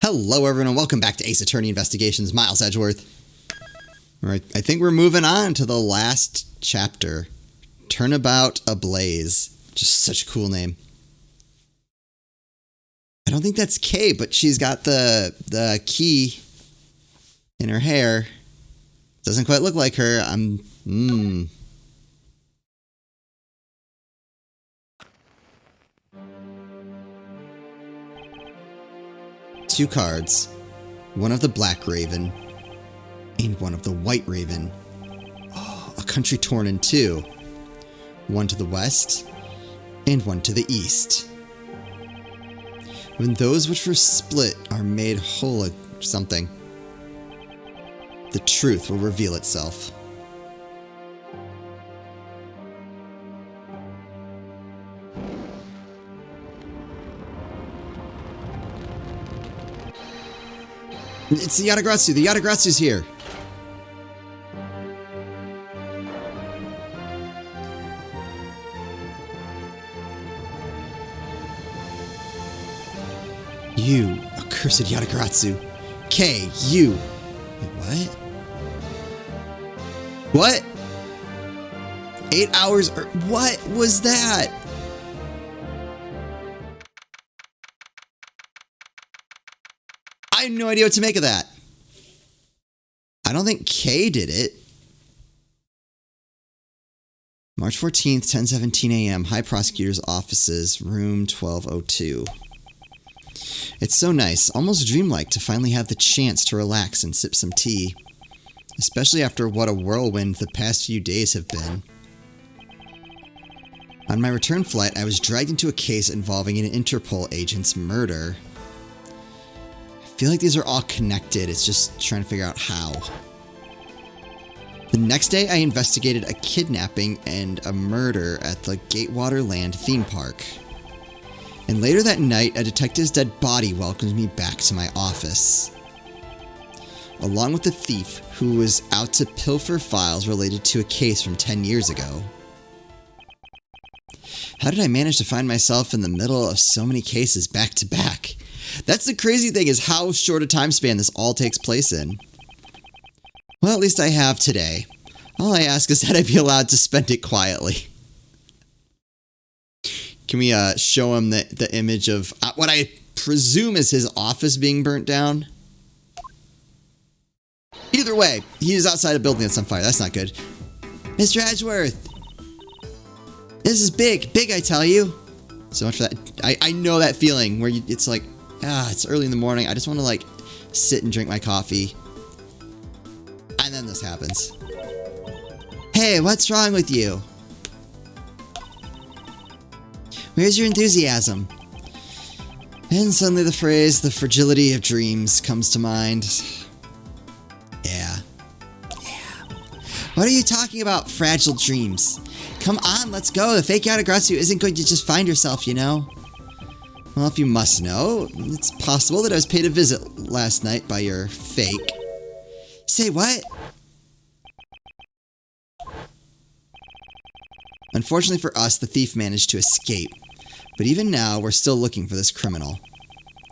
Hello everyone and welcome back to Ace Attorney Investigations, Miles Edgeworth. Alright, I think we're moving on to the last chapter. Turnabout Ablaze. Just such a cool name. I don't think that's Kay, but she's got the key in her hair. Doesn't quite look like her. Two cards, one of the Black Raven and one of the White Raven. Oh, a country torn in two. One to the west and one to the east. When those which were split are made whole or something, the truth will reveal itself. It's the Yatagratsu. The Yatagratsu's here. You, accursed Yatagratsu. Kay, you. Wait, what? What? 8 hours or what was that? I have no idea what to make of that. I don't think Kay did it. March 14th, 10:17 a.m. High Prosecutor's Offices, room 1202. It's so nice, almost dreamlike, to finally have the chance to relax and sip some tea. Especially after what a whirlwind the past few days have been. On my return flight, I was dragged into a case involving an Interpol agent's murder. I feel like these are all connected, it's just trying to figure out how. The next day, I investigated a kidnapping and a murder at the Gatewater Land theme park. And later that night, a detective's dead body welcomed me back to my office. Along with the thief who was out to pilfer files related to a case from 10 years ago. How did I manage to find myself in the middle of so many cases back to back? That's the crazy thing, is how short a time span this all takes place in. Well, at least I have today. All I ask is that I be allowed to spend it quietly. Can we show him the image of what I presume is his office being burnt down? Either way, he is outside a building that's on fire. That's not good. Mr. Edgeworth! This is big. Big, I tell you. So much for that. I know that feeling where it's like, it's early in the morning. I just want to, like, sit and drink my coffee. And then this happens. Hey, what's wrong with you? Where's your enthusiasm? And suddenly the phrase, the fragility of dreams, comes to mind. Yeah. What are you talking about, fragile dreams? Come on, let's go. The fake Yatagratsu isn't going to just find herself, you know? Well, if you must know, it's possible that I was paid a visit last night by your fake. Say what? Unfortunately for us, the thief managed to escape. But even now, we're still looking for this criminal.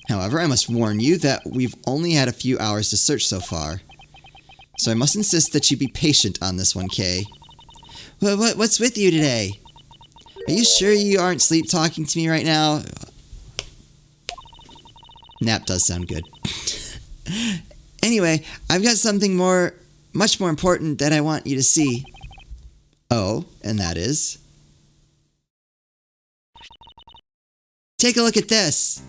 However, I must warn you that we've only had a few hours to search so far. So I must insist that you be patient on this one, Kay. What's with you today? Are you sure you aren't sleep talking to me right now? Nap does sound good. Anyway, I've got something much more important that I want you to see. Oh, and that is? Take a look at this!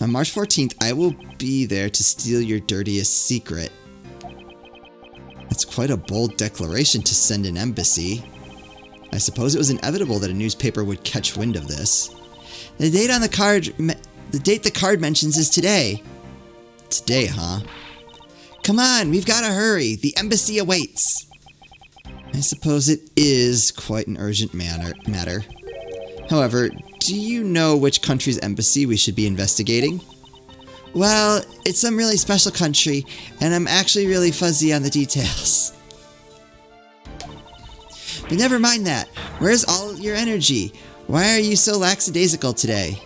On March 14th, I will be there to steal your dirtiest secret. That's quite a bold declaration to send an embassy. I suppose it was inevitable that a newspaper would catch wind of this. The date the card mentions is today. Today, huh? Come on, we've got to hurry. The embassy awaits. I suppose it is quite an urgent matter. However, do you know which country's embassy we should be investigating? Well, it's some really special country, and I'm actually really fuzzy on the details. But never mind that. Where's all your energy? Why are you so lackadaisical today?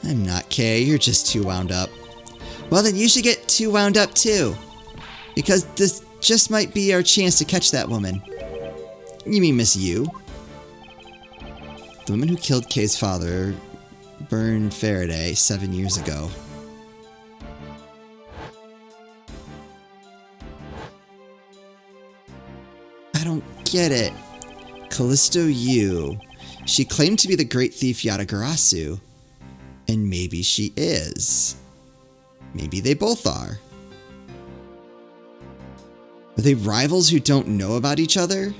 I'm not Kay, you're just too wound up. Well then you should get too wound up too. Because this just might be our chance to catch that woman. You mean Miss Yu? The woman who killed Kay's father burned Faraday 7 years ago. I don't get it. Callisto Yu. She claimed to be the great thief Yatagarasu. And maybe she is. Maybe they both are. Are they rivals who don't know about each other?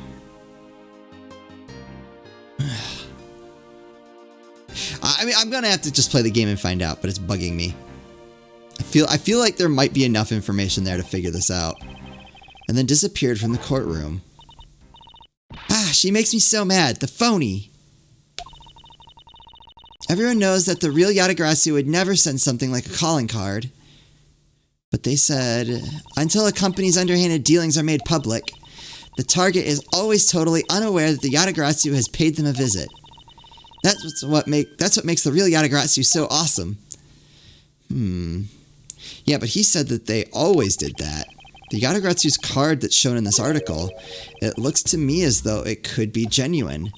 I mean, I'm gonna have to just play the game and find out, but it's bugging me. I feel like there might be enough information there to figure this out. And then disappeared from the courtroom. Ah, she makes me so mad. The phony. Everyone knows that the real Yatagarasu would never send something like a calling card. But they said, until a company's underhanded dealings are made public, the target is always totally unaware that the Yatagarasu has paid them a visit. That's what makes the real Yatagarasu so awesome. Yeah, but he said that they always did that. The Yatagarasu's card that's shown in this article, it looks to me as though it could be genuine.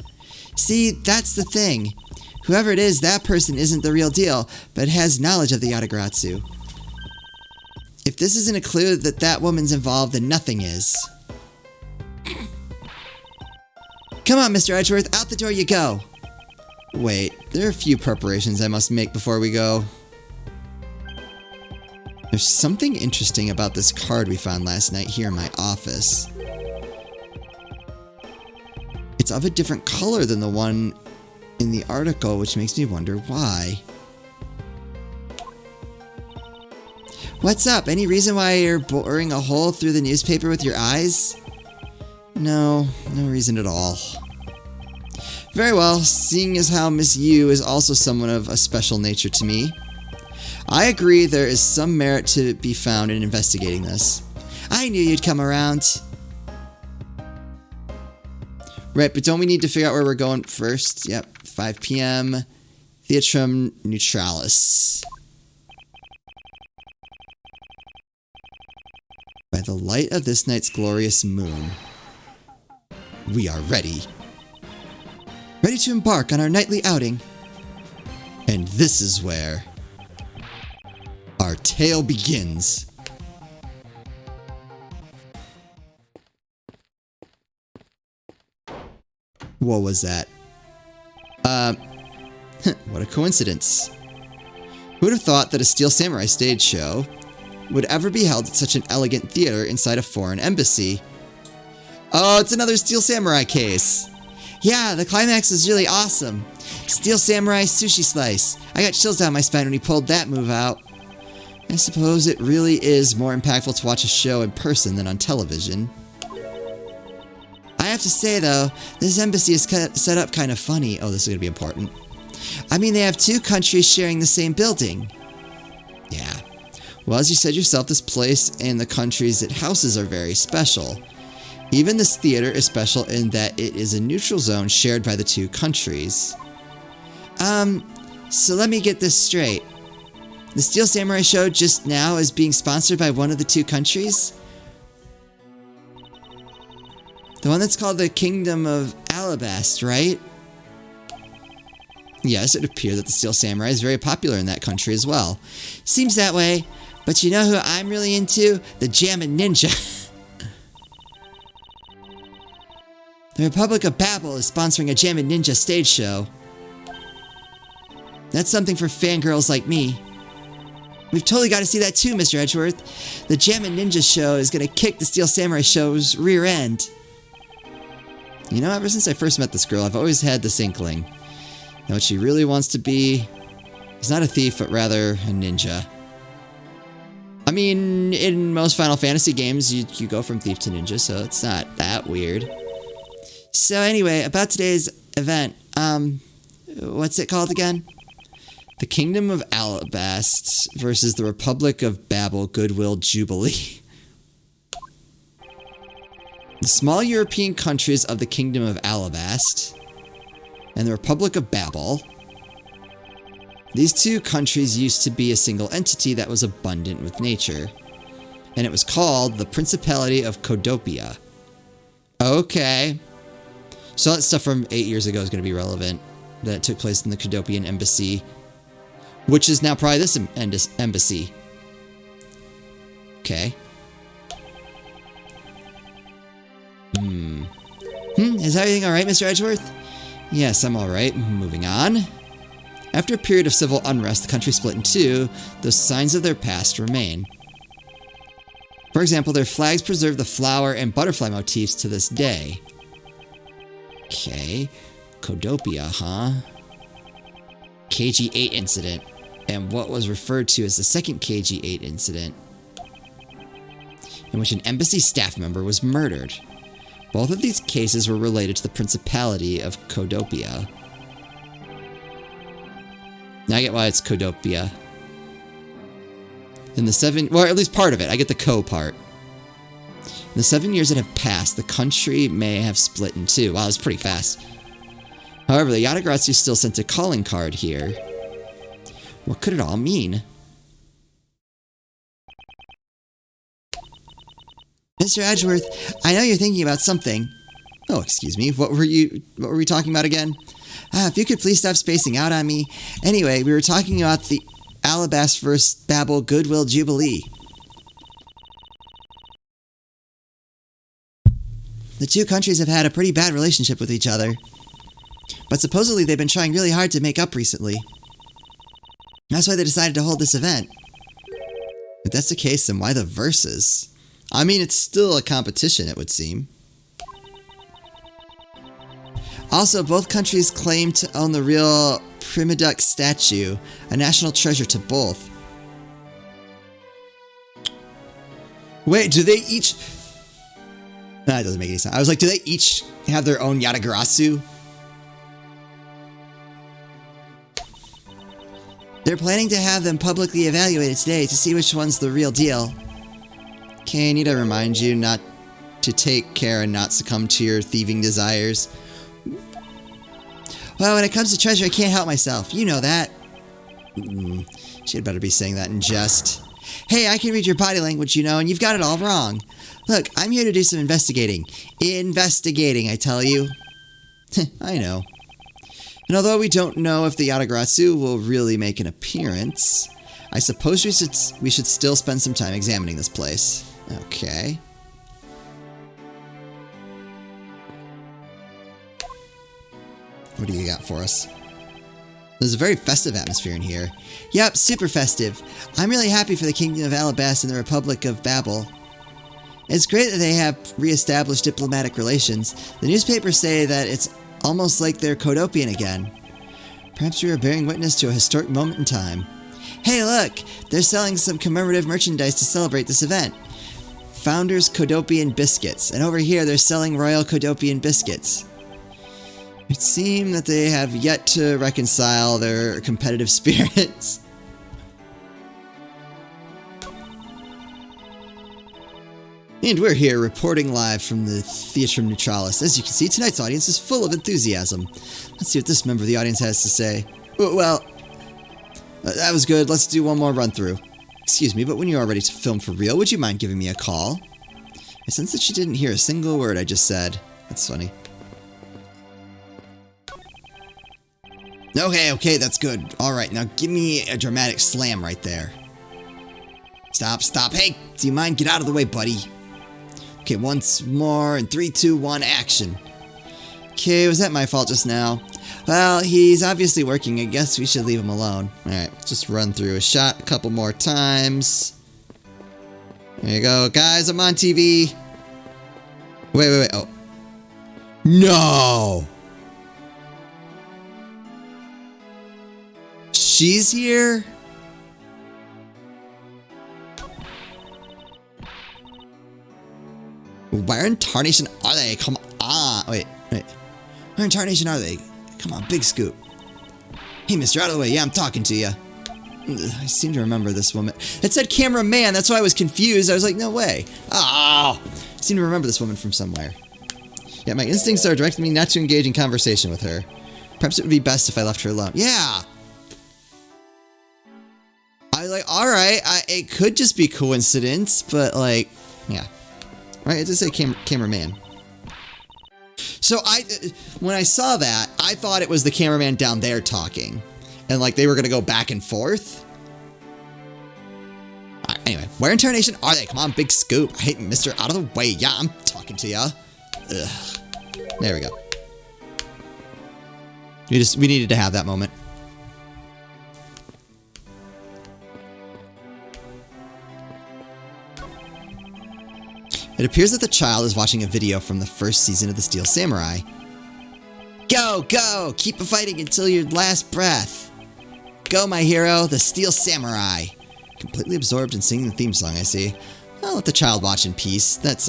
See, that's the thing. Whoever it is, that person isn't the real deal, but has knowledge of the Yatagarasu. If this isn't a clue that that woman's involved, then nothing is. Come on, Mr. Edgeworth, out the door you go. Wait, there are a few preparations I must make before we go. There's something interesting about this card we found last night here in my office. It's of a different color than the one in the article, which makes me wonder why. What's up? Any reason why you're boring a hole through the newspaper with your eyes? No, no reason at all. Very well, seeing as how Miss Yu is also someone of a special nature to me, I agree there is some merit to be found in investigating this. I knew you'd come around. Right, but don't we need to figure out where we're going first? Yep, 5 p.m. Theatrum Neutralis. By the light of this night's glorious moon, we are ready. Ready to embark on our nightly outing. And this is where our tale begins. What was that? What a coincidence. Who would have thought that a Steel Samurai stage show would ever be held at such an elegant theater inside a foreign embassy? Oh, it's another Steel Samurai case. Yeah, the climax is really awesome. Steel Samurai sushi slice. I got chills down my spine when he pulled that move out. I suppose it really is more impactful to watch a show in person than on television. I have to say though, this embassy is set up kind of funny. Oh, this is going to be important. I mean, they have two countries sharing the same building. Yeah. Well, as you said yourself, this place and the countries it houses are very special. Even this theater is special in that it is a neutral zone shared by the two countries. So let me get this straight. The Steel Samurai show just now is being sponsored by one of the two countries? The one that's called the Kingdom of Alabast, right? Yes, it would appear that the Steel Samurai is very popular in that country as well. Seems that way, but you know who I'm really into? The Jammin' Ninja. The Republic of Babel is sponsoring a Jammin' Ninja stage show. That's something for fangirls like me. We've totally got to see that too, Mr. Edgeworth. The Jammin' Ninja show is going to kick the Steel Samurai show's rear end. You know, ever since I first met this girl, I've always had this inkling. And what she really wants to be is not a thief, but rather a ninja. I mean, in most Final Fantasy games, you go from thief to ninja, so it's not that weird. So anyway, about today's event, what's it called again? The Kingdom of Alabast versus the Republic of Babel Goodwill Jubilee. The small European countries of the Kingdom of Alabast and the Republic of Babel These two countries used to be a single entity that was abundant with nature. And it was called the Principality of Codopia. Okay. So that stuff from 8 years ago is going to be relevant. That took place in the Codopian embassy. Which is now probably this embassy. Okay. Is everything alright, Mr. Edgeworth? Yes, I'm alright. Moving on. After a period of civil unrest, the country split in two, though signs of their past remain. For example, their flags preserve the flower and butterfly motifs to this day. Okay. Codopia, huh? KG-8 incident. And what was referred to as the second KG-8 incident, in which an embassy staff member was murdered. Both of these cases were related to the Principality of Codopia. Now I get why it's Codopia. In the well, at least part of it. I get the co part. In the 7 years that have passed, the country may have split in two. Wow, that's pretty fast. However, the Yatagratsu still sent a calling card here. What could it all mean? Mr. Edgeworth, I know you're thinking about something. Oh, excuse me. What were we talking about again? If you could please stop spacing out on me. Anyway, we were talking about the Alabast vs. Babel Goodwill Jubilee. The two countries have had a pretty bad relationship with each other. But supposedly they've been trying really hard to make up recently. That's why they decided to hold this event. If that's the case, then why the verses? I mean, it's still a competition, it would seem. Also, both countries claim to own the real Primiduc statue, a national treasure to both. Wait, do they each... Nah, that doesn't make any sense. I was like, do they each have their own Yatagarasu? They're planning to have them publicly evaluated today to see which one's the real deal. Okay, I need to remind you not to take care and not succumb to your thieving desires. Well, when it comes to treasure, I can't help myself. You know that. She had better be saying that in jest. Hey, I can read your body language, you know, and you've got it all wrong. Look, I'm here to do some investigating. Investigating, I tell you. I know. And although we don't know if the Yatagarasu will really make an appearance, I suppose we should still spend some time examining this place. Okay. What do you got for us? There's a very festive atmosphere in here. Yep, super festive. I'm really happy for the Kingdom of Alabast and the Republic of Babel. It's great that they have re-established diplomatic relations. The newspapers say that it's almost like they're Codopian again. Perhaps we are bearing witness to a historic moment in time. Hey look! They're selling some commemorative merchandise to celebrate this event. Founders Codopian Biscuits. And over here they're selling Royal Codopian Biscuits. It seems that they have yet to reconcile their competitive spirits. And we're here reporting live from the Theatrum Neutralis. As you can see, tonight's audience is full of enthusiasm. Let's see what this member of the audience has to say. Well, that was good. Let's do one more run through. Excuse me, but when you are ready to film for real, would you mind giving me a call? I sense that she didn't hear a single word I just said. That's funny. Okay, that's good. Alright, now give me a dramatic slam right there. Stop. Hey, do you mind? Get out of the way, buddy. Okay, once more, in 3, 2, 1, action. Okay, was that my fault just now? Well, he's obviously working. I guess we should leave him alone. Alright, just run through a shot a couple more times. There you go. Guys, I'm on TV. Wait. Oh. No! She's here? Where in tarnation are they? Come on. Wait. Where in tarnation are they? Come on, big scoop. Hey, mister, out of the way. Yeah, I'm talking to you. I seem to remember this woman. It said cameraman. That's why I was confused. I was like, no way. I seem to remember this woman from somewhere. Yeah, my instincts are directing me not to engage in conversation with her. Perhaps it would be best if I left her alone. Yeah. I was like, all right, it could just be coincidence, but like, yeah. Right, it does say cameraman. So when I saw that, I thought it was the cameraman down there talking. And like they were going to go back and forth. All right, anyway, where in Tarnation are they? Come on, big scoop. I hate Mr. Out of the way. Yeah, I'm talking to ya. Ugh. There we go. We needed to have that moment. It appears that the child is watching a video from the first season of The Steel Samurai. Go, go! Keep fighting until your last breath. Go, my hero, the Steel Samurai. Completely absorbed in singing the theme song, I see. I'll let the child watch in peace. That's,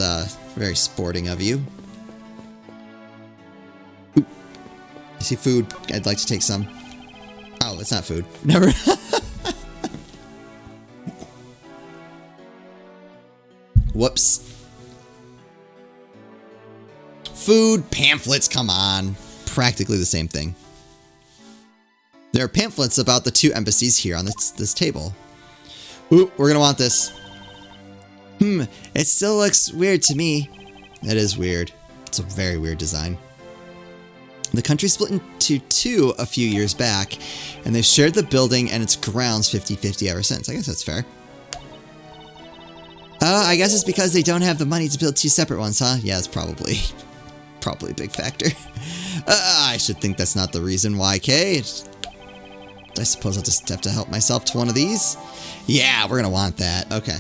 very sporting of you. Ooh. I see food. I'd like to take some. Oh, it's not food. Never. Whoops. Food, pamphlets, come on. Practically the same thing. There are pamphlets about the 2 embassies here on this table. Ooh, we're gonna want this. It still looks weird to me. It is weird. It's a very weird design. The country split into 2 a few years back, and they've shared the building and its grounds 50-50 ever since. I guess that's fair. I guess it's because they don't have the money to build 2 separate ones, huh? Yeah, it's probably a big factor. I should think that's not the reason why, Kay. I suppose I'll just have to help myself to one of these. Yeah, we're gonna want that. Okay.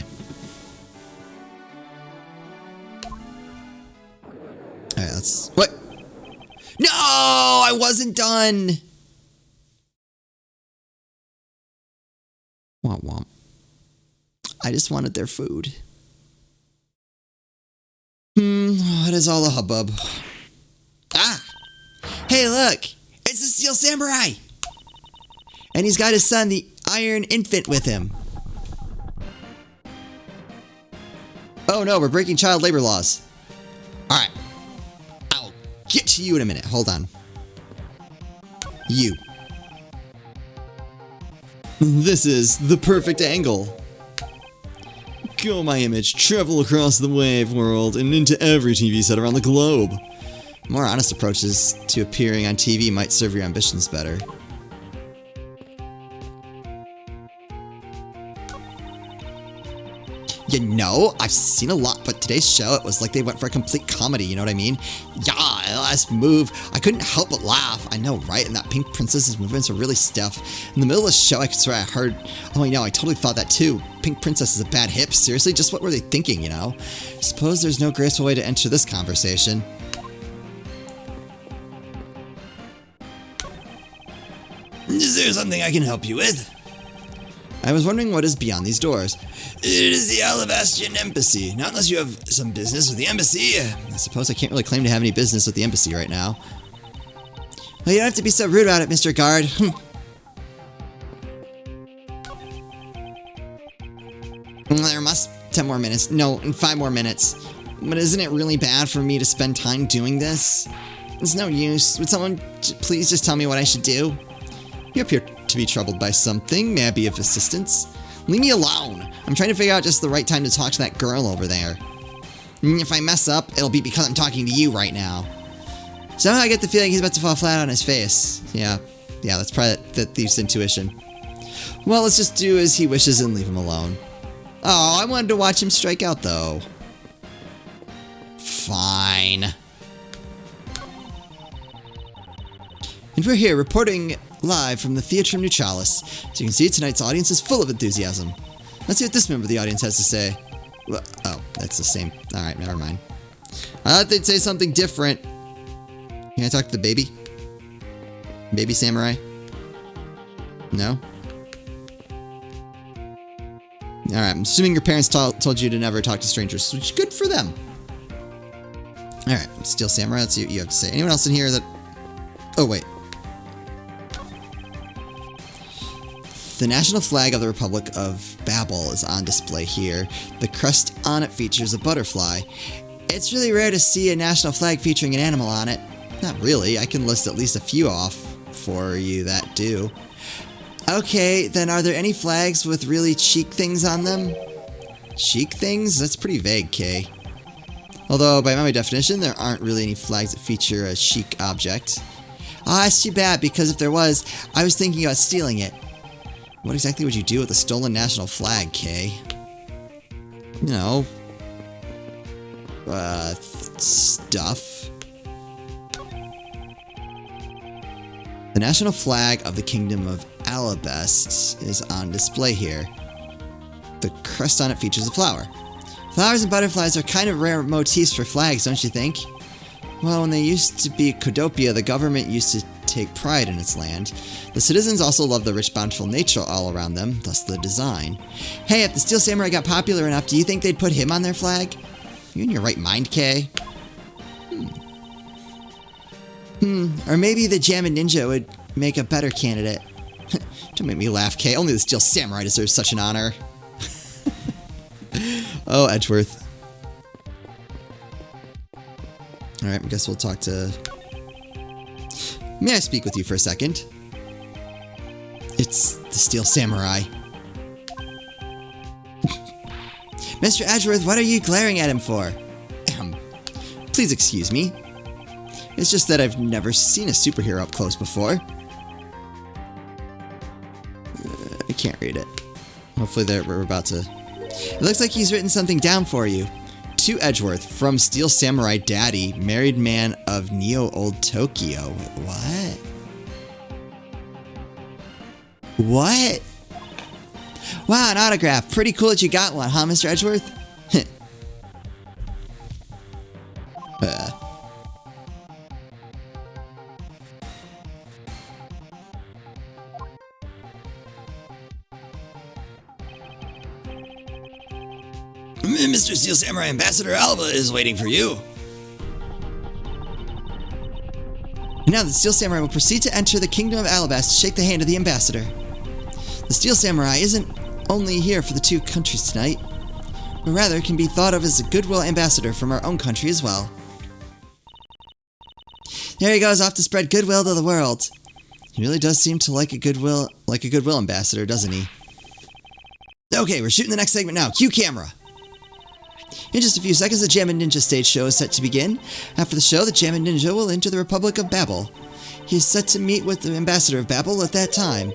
Alright, let's... What? No! I wasn't done! Womp womp. I just wanted their food. What is all the hubbub? Ah! Hey, look! It's the Steel Samurai! And he's got his son, the Iron Infant, with him. Oh no, we're breaking child labor laws. Alright. I'll get to you in a minute. Hold on. You. This is the perfect angle. Go, my image, travel across the wave world and into every TV set around the globe. More honest approaches to appearing on TV might serve your ambitions better. You know, I've seen a lot, but today's show, it was like they went for a complete comedy, you know what I mean? Yeah, last move, I couldn't help but laugh. I know, right? And that Pink Princess's movements are really stiff. In the middle of the show, I could swear I heard, oh, I know, I totally thought that too. Pink Princess is a bad hip. Seriously, just what were they thinking, you know? Suppose there's no graceful way to enter this conversation. Is there something I can help you with? I was wondering what is beyond these doors. It is the Alabastian Embassy. Not unless you have some business with the embassy. I suppose I can't really claim to have any business with the embassy right now. Well, you don't have to be so rude about it, Mr. Guard. There must 10 more minutes. No, 5 more minutes. But isn't it really bad for me to spend time doing this? It's no use. Would someone please just tell me what I should do? You appear to be troubled by something. May I be of assistance? Leave me alone. I'm trying to figure out just the right time to talk to that girl over there. If I mess up, it'll be because I'm talking to you right now. Somehow I get the feeling he's about to fall flat on his face. Yeah, that's probably the thief's intuition. Well, let's just do as he wishes and leave him alone. Oh, I wanted to watch him strike out, though. Fine. And we're here reporting live from the Theatrum Neutralis. As you can see, tonight's audience is full of enthusiasm. Let's see what this member of the audience has to say. Well, oh, that's the same. Alright, never mind. I thought they'd say something different. Can I talk to the baby? Baby samurai? No? Alright, I'm assuming your parents told you to never talk to strangers, which is good for them. Alright, Steel Samurai, let's see what you have to say. Anyone else in here that... Oh, wait. The national flag of the Republic of Babel is on display here. The crest on it features a butterfly. It's really rare to see a national flag featuring an animal on it. Not really. I can list at least a few off for you that do. Okay, then are there any flags with really chic things on them? Chic things? That's pretty vague, Kay. Although, by my definition, there aren't really any flags that feature a chic object. Ah, that's too bad, because if there was, I was thinking about stealing it. What exactly would you do with a stolen national flag, Kay? You know... stuff. The national flag of the Kingdom of Alabest is on display here. The crest on it features a flower. Flowers and butterflies are kind of rare motifs for flags, don't you think? Well, when they used to be Codopia, the government used to take pride in its land. The citizens also love the rich, bountiful nature all around them, thus the design. Hey, if the Steel Samurai got popular enough, do you think they'd put him on their flag? You in your right mind, Kay? Or maybe the Jammin' Ninja would make a better candidate. Don't make me laugh, Kay. Only the Steel Samurai deserves such an honor. Oh, Edgeworth. Alright, I guess we'll talk to... May I speak with you for a second? It's the Steel Samurai. Mr. Edgeworth, what are you glaring at him for? Please excuse me. It's just that I've never seen a superhero up close before. I can't read it. Hopefully we're about to... It looks like he's written something down for you. To Edgeworth, from Steel Samurai Daddy, married man of Neo Old Tokyo. What? What? Wow, an autograph. Pretty cool that you got one, huh, Mr. Edgeworth? Mr. Steel Samurai, Ambassador Alba is waiting for you. Now the Steel Samurai will proceed to enter the Kingdom of Alabast to shake the hand of the Ambassador. The Steel Samurai isn't only here for the two countries tonight, but rather can be thought of as a goodwill ambassador from our own country as well. There he goes, off to spread goodwill to the world. He really does seem to like a goodwill ambassador, doesn't he? Okay, we're shooting the next segment now. Cue camera. In just a few seconds, the Jammin' Ninja stage show is set to begin. After the show, the Jammin' Ninja will enter the Republic of Babel. He is set to meet with the Ambassador of Babel at that time.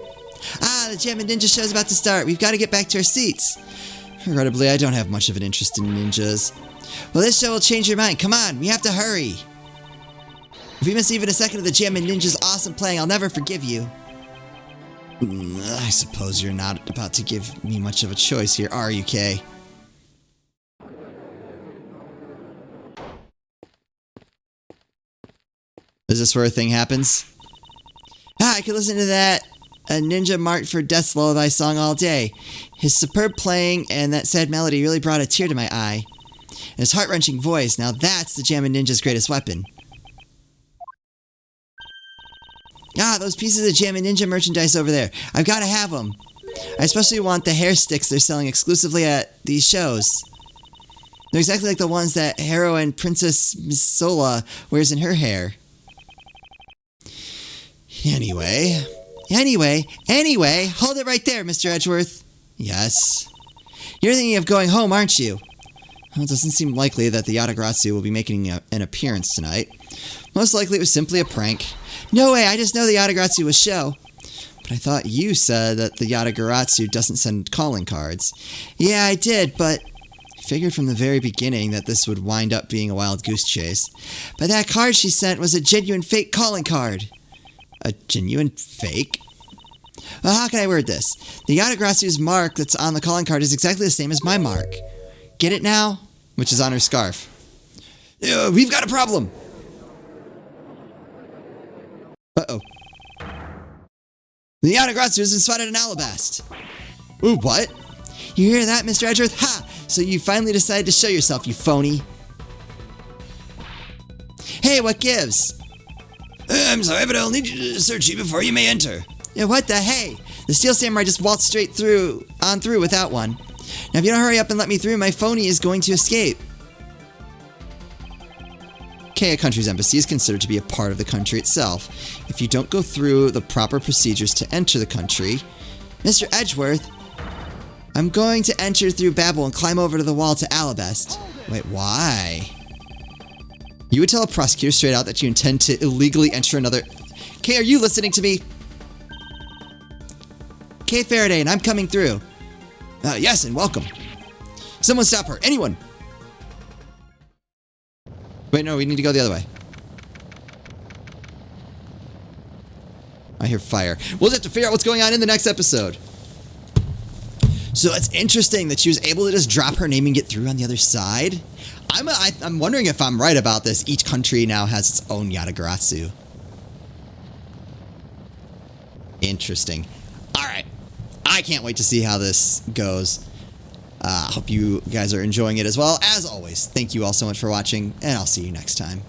Ah, the Jammin' Ninja show is about to start. We've got to get back to our seats. Regrettably, I don't have much of an interest in ninjas. Well, this show will change your mind. Come on, we have to hurry. If we miss even a second of the Jammin' Ninja's awesome playing, I'll never forgive you. I suppose you're not about to give me much of a choice here, are you, Kay? Is this where a thing happens? Ah, I could listen to that A Ninja Marked for Death's Lullaby song all day. His superb playing and that sad melody really brought a tear to my eye. And his heart-wrenching voice, now that's the Jammin' Ninja's greatest weapon. Ah, those pieces of Jammin' Ninja merchandise over there. I've got to have them. I especially want the hair sticks they're selling exclusively at these shows. They're exactly like the ones that heroine Princess Misola wears in her hair. Anyway, hold it right there, Mr. Edgeworth. Yes. You're thinking of going home, aren't you? Well, it doesn't seem likely that the Yatagarasu will be making an appearance tonight. Most likely it was simply a prank. No way, I just know the Yatagarasu was show. But I thought you said that the Yatagarasu doesn't send calling cards. Yeah, I did, but I figured from the very beginning that this would wind up being a wild goose chase. But that card she sent was a genuine fake calling card. A genuine fake? Well, how can I word this? The Yatagarasu's mark that's on the calling card is exactly the same as my mark. Get it now? Which is on her scarf. We've got a problem. Uh-oh. The Yatagarasu has been spotted in Alabast. Ooh, what? You hear that, Mr. Edgeworth? Ha! So you finally decided to show yourself, you phony. Hey, what gives? I'm sorry, but I'll need you to search you before you may enter. Yeah, what the hey? The Steel Samurai just waltzed straight through without one. Now, if you don't hurry up and let me through, my phony is going to escape. Okay, a country's embassy is considered to be a part of the country itself. If you don't go through the proper procedures to enter the country, Mr. Edgeworth, I'm going to enter through Babel and climb over to the wall to Alabest. Wait, why? You would tell a prosecutor straight out that you intend to illegally enter another... Kay, are you listening to me? Kay Faraday, and I'm coming through. Yes, and welcome. Someone stop her. Anyone. Wait, no, we need to go the other way. I hear fire. We'll have to figure out what's going on in the next episode. So it's interesting that she was able to just drop her name and get through on the other side. I'm wondering if I'm right about this. Each country now has its own Yatagarasu. Interesting. All right. I can't wait to see how this goes. Hope you guys are enjoying it as well. As always, thank you all so much for watching, and I'll see you next time.